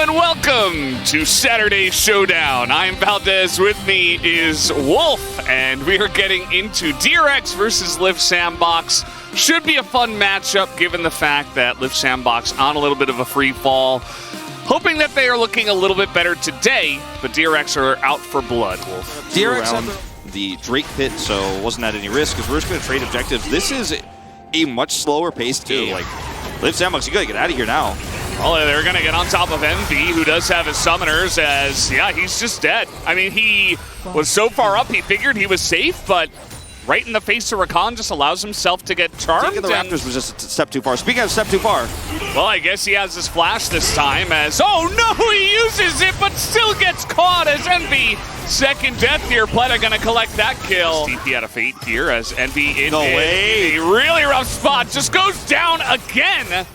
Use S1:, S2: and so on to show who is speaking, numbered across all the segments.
S1: and welcome to Saturday Showdown. I'm Valdez, with me is Wolf, and we are getting into DRX versus Live Sandbox. Should be a fun matchup given the fact that Live Sandbox on a little bit of a free fall. Hoping that they are looking a little bit better today, but DRX are out for blood, Wolf.
S2: DRX had the Drake pit, so wasn't at any risk because we're just going to trade objectives. This is a much slower paced game. Like, Live Sandbox, you got to get out of here now.
S1: Well, they're going to get on top of Envy, who does have his summoners, as, yeah, he's just dead. I mean, he was so far up, he figured he was safe, but right in the face of Rakan just allows himself to get charmed.
S2: Taking the Raptors was just a step too far. Speaking of step too far.
S1: Well, I guess he has his flash this time as, oh no, he uses it, but still gets caught as Envy. Second death here, Pleta gonna collect that kill. DP out of Fate here as Envy in a really rough spot. Just goes down again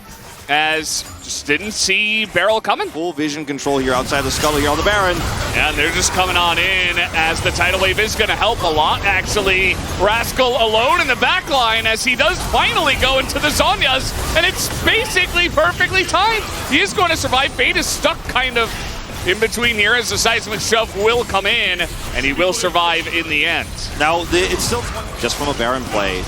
S1: as just didn't see Barrel coming.
S2: Full vision control here outside the scuttle here on the Baron.
S1: And they're just coming on in as the tidal wave is gonna help a lot, actually. Rascal alone in the back line as he does finally go into the Zhonya's, and it's basically perfectly timed. He is going to survive. Fate is stuck kind of in between here as the seismic shove will come in, and he will survive in the end.
S2: Now, it's still just from a Baron play,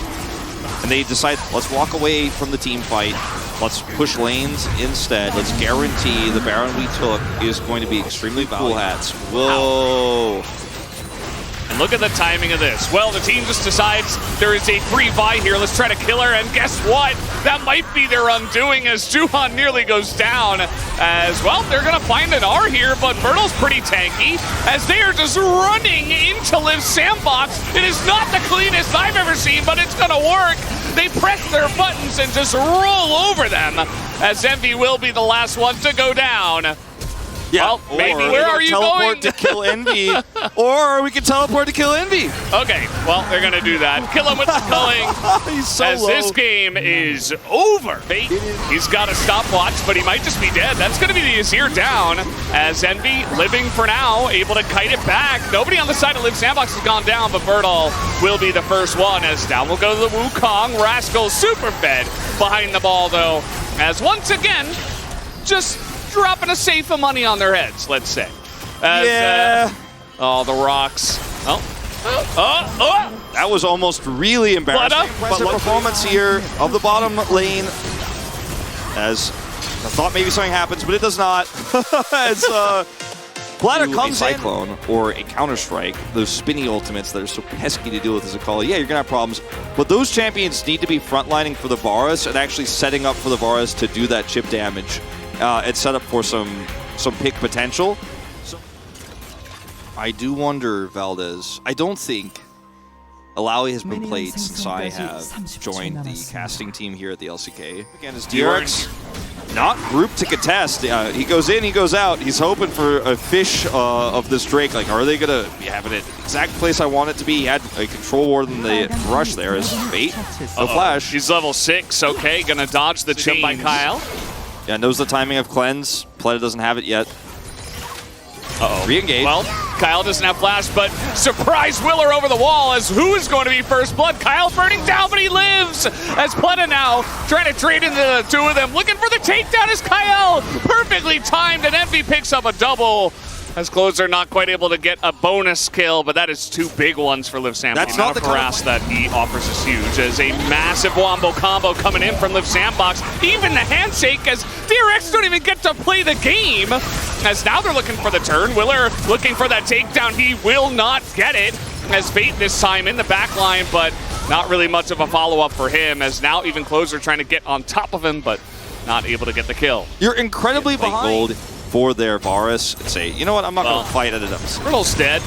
S2: and they decide, let's walk away from the team fight. Let's push lanes instead. Let's guarantee the Baron we took is going to be extremely cool hats. Whoa.
S1: And look at the timing of this. Well, the team just decides there is a free buy here. Let's try to kill her, and guess what? That might be their undoing as Juhan nearly goes down. As, well, they're going to find an R here, but Myrtle's pretty tanky as they are just running into Live Sandbox. It is not the cleanest I've ever seen, but it's going to work. They press their buttons and just roll over them as Envy will be the last one to go down.
S2: Yeah,
S1: well, maybe. Where are you going?
S2: To kill Envy, or we can teleport to kill Envy.
S1: Okay, well, they're going to do that. Kill him with the culling.
S2: He's so
S1: as
S2: low.
S1: This game is over. He's got a stopwatch, but he might just be dead. That's going to be the Azir down as Envy living for now, able to kite it back. Nobody on the side of Live Sandbox has gone down, but Bertal will be the first one as down will go to the Wukong. Rascal super fed behind the ball, though, as once again, just dropping a safe of money on their heads, let's say. As, oh, the rocks.
S2: That was almost really embarrassing. But performance here of the bottom lane. As I thought maybe something happens, but it does not. As Pleta comes in. Cyclone or a Counter-Strike, those spinny ultimates that are so pesky to deal with as a caller. Yeah, you're going to have problems. But those champions need to be frontlining for the Varus and actually setting up for the Varus to do that chip damage. It's set up for some pick potential. So, I do wonder, Valdez, I don't think Alawi has been played since I have joined the casting team here at the LCK. Again, is DRX not grouped to contest. He goes in, he goes out. He's hoping for a fish of this Drake. Like, are they going to be having it exact place I want it to be? He had a control ward in the rush there as Fate. No flash.
S1: He's level 6, okay. Gonna dodge the chain by Kyle.
S2: Yeah, knows the timing of cleanse. Pleta doesn't have it yet. Re-engage.
S1: Well, Kyle doesn't have flash, but surprise Willer over the wall as who is going to be first blood? Kyle burning down, but he lives as Pleta now trying to trade into the two of them. Looking for the takedown as Kyle perfectly timed, and Envy picks up a double. As Closer not quite able to get a bonus kill, but that is two big ones for Live Sandbox.
S2: That's not the
S1: harass that he offers is huge. As a massive wombo combo coming in from Live Sandbox. Even the handshake as DRX don't even get to play the game. As now they're looking for the turn. Willer looking for that takedown. He will not get it. As Fate this time in the back line, but not really much of a follow-up for him. As now even Closer trying to get on top of him, but not able to get the kill.
S2: You're incredibly behind. Gold for their Varus and say, you know what, I'm not going to fight at it.
S1: Riddle's dead.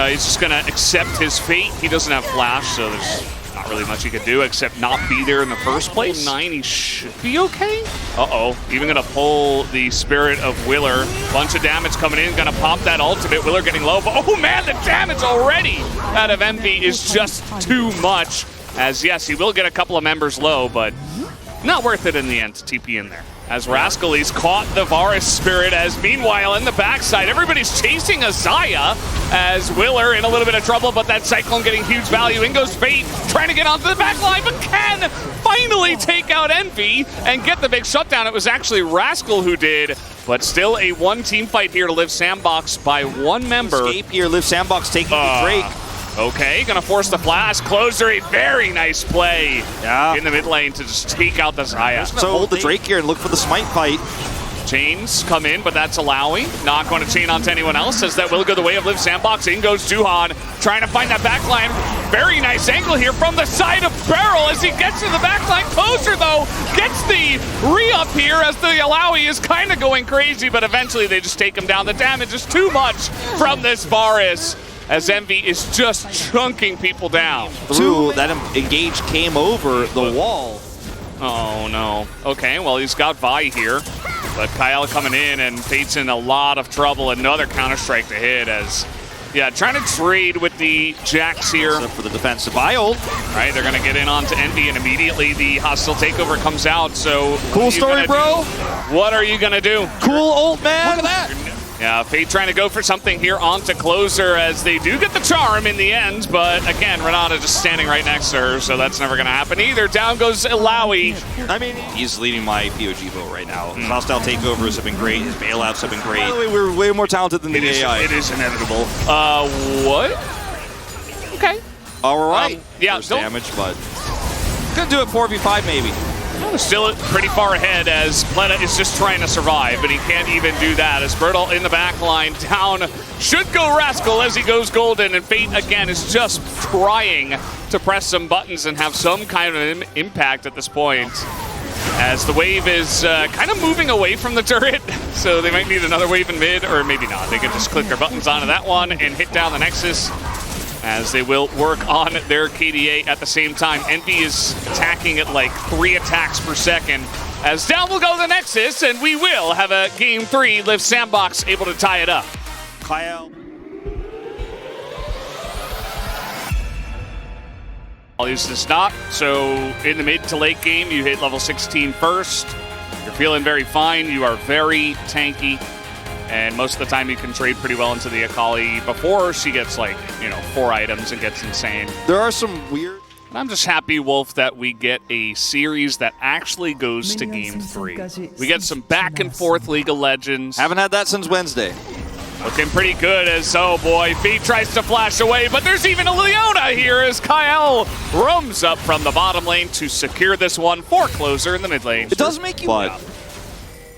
S1: He's just going to accept his fate. He doesn't have flash, so there's not really much he can do except not be there in the first place. 9, he should be okay. Even going to pull the Spirit of Willer. Bunch of damage coming in, going to pop that ultimate. Willer getting low, but oh man, the damage already out of Envy is just too much. As yes, he will get a couple of members low, but not worth it in the end to TP in there. As Rascal, he's caught the Varus Spirit, as meanwhile in the backside, everybody's chasing a Xayah, as Willer in a little bit of trouble, but that Cyclone getting huge value. In goes Fate, trying to get onto the back line, but can finally take out Envy and get the big shutdown. It was actually Rascal who did, but still a one-team fight here to Live Sandbox by one member.
S2: Escape here, Live Sandbox taking the Drake.
S1: Okay, gonna force the flash. Closer, a very nice play in the mid lane to just take out the Zaya.
S2: So hold the Drake here and look for the smite fight.
S1: Chains come in, but that's allowing. Not going to chain onto anyone else, as that will go the way of Live Sandbox. In goes Duhan, trying to find that backline. Very nice angle here from the side of Barrel as he gets to the backline. Closer, though, gets the re-up here as the Alawi is kind of going crazy, but eventually they just take him down. The damage is too much from this Varus, as Envy is just chunking people down.
S2: Through that engage came over the wall.
S1: Oh, no. Okay, well, he's got Vi here. But Kyle coming in, and Fate's in a lot of trouble. Another Counter-Strike to hit as, yeah, trying to trade with the Jacks here.
S2: For the defensive ult.
S1: Right, they're going to get in onto Envy, and immediately the hostile takeover comes out. So
S2: cool story, bro.
S1: What are you going to do?
S2: Cool ult, man. Look at that.
S1: Yeah, Fate trying to go for something here onto Closer as they do get the charm in the end, but again, Renata just standing right next to her, so that's never going to happen either. Down goes Ilawi.
S2: I mean, he's leading my POG vote right now. His hostile takeovers have been great. His bailouts have been great. By the way, we're way more talented than the AI.
S1: It is inevitable. What? Okay.
S2: All right.
S1: Yeah,
S2: damage, but gonna do it 4v5 maybe.
S1: Still pretty far ahead as Pleta is just trying to survive, but he can't even do that as Bertel in the back line down. Should go Rascal as he goes golden, and Fate again is just trying to press some buttons and have some kind of impact at this point. As the wave is kind of moving away from the turret, so they might need another wave in mid, or maybe not. They can just click their buttons onto that one and hit down the Nexus, as they will work on their KDA at the same time. Envy is attacking at like 3 attacks per second. As down will go the Nexus, and we will have a Game 3. Live Sandbox able to tie it up.
S2: Kyle.
S1: I'll use this not. So in the mid to late game, you hit level 16 first. You're feeling very fine. You are very tanky. And most of the time you can trade pretty well into the Akali before she gets like, 4 items and gets insane.
S2: There are some weird...
S1: I'm just happy, Wolf, that we get a series that actually goes to Game 3. We get some back and forth League of Legends.
S2: Haven't had that since Wednesday.
S1: Looking pretty good as, oh boy, Fate tries to flash away, but there's even a Leona here as Kyle roams up from the bottom lane to secure this one for Closer in the mid lane.
S2: It does make you... But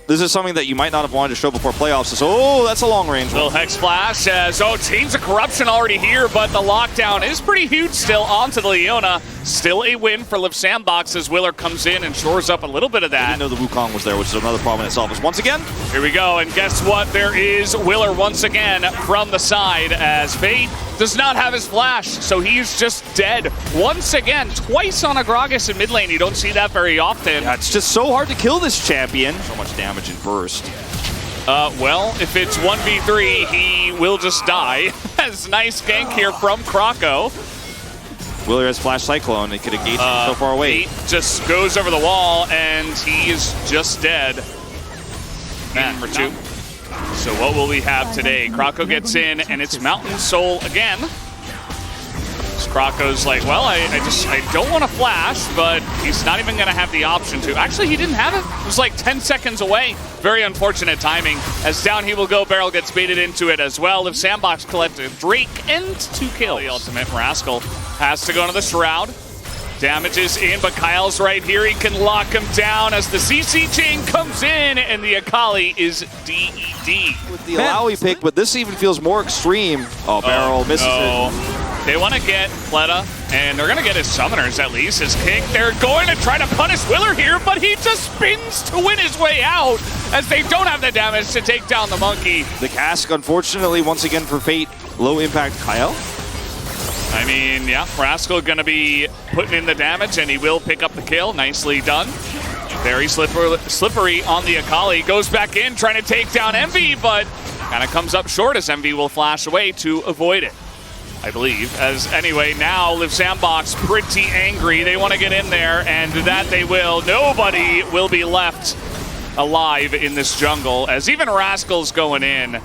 S2: this is something that you might not have wanted to show before playoffs. So, that's a long range one.
S1: Little Hex Flash as, Chains of Corruption already here, but the lockdown is pretty huge still onto the Leona. Still a win for Live Sandbox as Willer comes in and shores up a little bit of that.
S2: I didn't know the Wukong was there, which is another problem in itself. Is once again,
S1: here we go, and guess what? There is Willer once again from the side as Fate does not have his flash, so he's just dead. Once again, twice on a Gragas in mid lane. You don't see that very often.
S2: Yeah, it's just so hard to kill this champion. So much damage in burst.
S1: Well, if it's 1v3, he will just die. As nice gank here from Croco.
S2: Willer has Flash Cyclone. They could engage him so far away.
S1: He just goes over the wall, and he is just dead. Man, for 2. So what will we have today? Croco gets in, and it's Mountain Soul again. Croco's like, well, I don't want to flash, but he's not even going to have the option to. Actually, he didn't have it. It was like 10 seconds away. Very unfortunate timing. As down he will go, Barrel gets baited into it as well. If Sandbox collected Drake and 2 kills. The ultimate Rascal has to go into the Shroud. Damage is in, but Kyle's right here. He can lock him down as the CC chain comes in, and the Akali is DED.
S2: With the Alawi pick, but this even feels more extreme. Oh, Barrel misses it.
S1: They want to get Pleta, and they're going to get his summoners at least. His kick, they're going to try to punish Willer here, but he just spins to win his way out as they don't have the damage to take down the monkey.
S2: The cask, unfortunately, once again for Fate, low impact Kyle.
S1: I mean, yeah, Rascal going to be putting in the damage, and he will pick up the kill. Nicely done. Very slippery on the Akali. Goes back in, trying to take down Envy, but kind of comes up short as Envy will flash away to avoid it, I believe. As anyway, now Live Sandbox pretty angry. They want to get in there, and that they will. Nobody will be left alive in this jungle, as even Rascal's going in.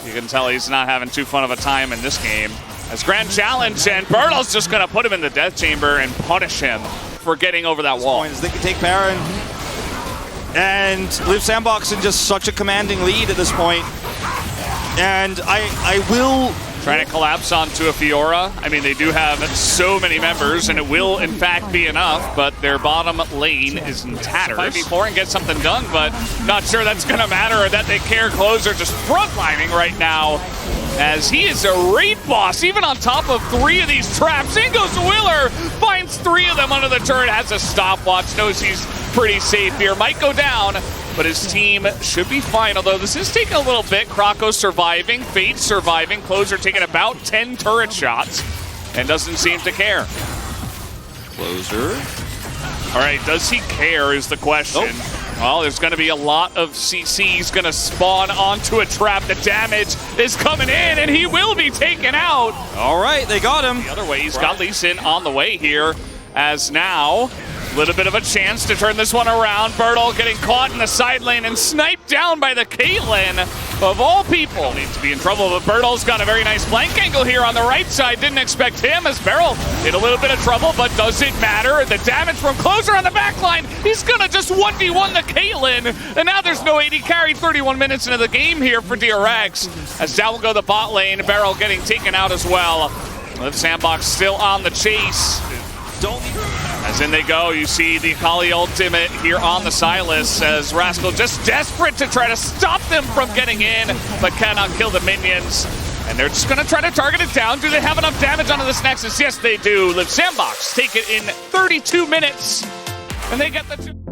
S1: You can tell he's not having too fun of a time in this game. As Grand Challenge, and Bertel's just going to put him in the death chamber and punish him. for getting over that wall.
S2: They can take Baron. And Liv Sandbox in just such a commanding lead at this point. And I will...
S1: Trying to collapse onto a Fiora. I mean, they do have so many members, and it will, in fact, be enough, but their bottom lane is in tatters. 5v4 and get something done, but not sure that's going to matter or that they care. Closer just frontlining right now, as he is a raid boss, even on top of 3 of these traps. In goes Willer, finds 3 of them under the turret, has a stopwatch, knows he's pretty safe here. Might go down, but his team should be fine, although this is taking a little bit. Krakow surviving, Fate surviving, Closer taking about 10 turret shots, and doesn't seem to care.
S2: Closer.
S1: All right, does he care is the question.
S2: Oh.
S1: Well, there's going to be a lot of CCs going to spawn onto a trap. The damage is coming in, and he will be taken out.
S2: All right, they got him.
S1: The other way, he's got Lee Sin on the way here, as now a little bit of a chance to turn this one around. Bertle getting caught in the side lane and sniped down by the Caitlyn, of all people. Needs to be in trouble, but Bertle's got a very nice flank angle here on the right side. Didn't expect him, as Beryl in a little bit of trouble, but does it matter? The damage from Closer on the back line. He's going to just 1v1 the Caitlyn, and now there's no AD carry. 31 minutes into the game here for DRX, as down will go the bot lane. Beryl getting taken out as well. Liv Sandbox still on the chase. As in they go, you see the Akali ultimate here on the Sylas, as Rascal just desperate to try to stop them from getting in, but cannot kill the minions. And they're just going to try to target it down. Do they have enough damage onto this Nexus? Yes, they do. Liv Sandbox take it in 32 minutes, and they get the 2.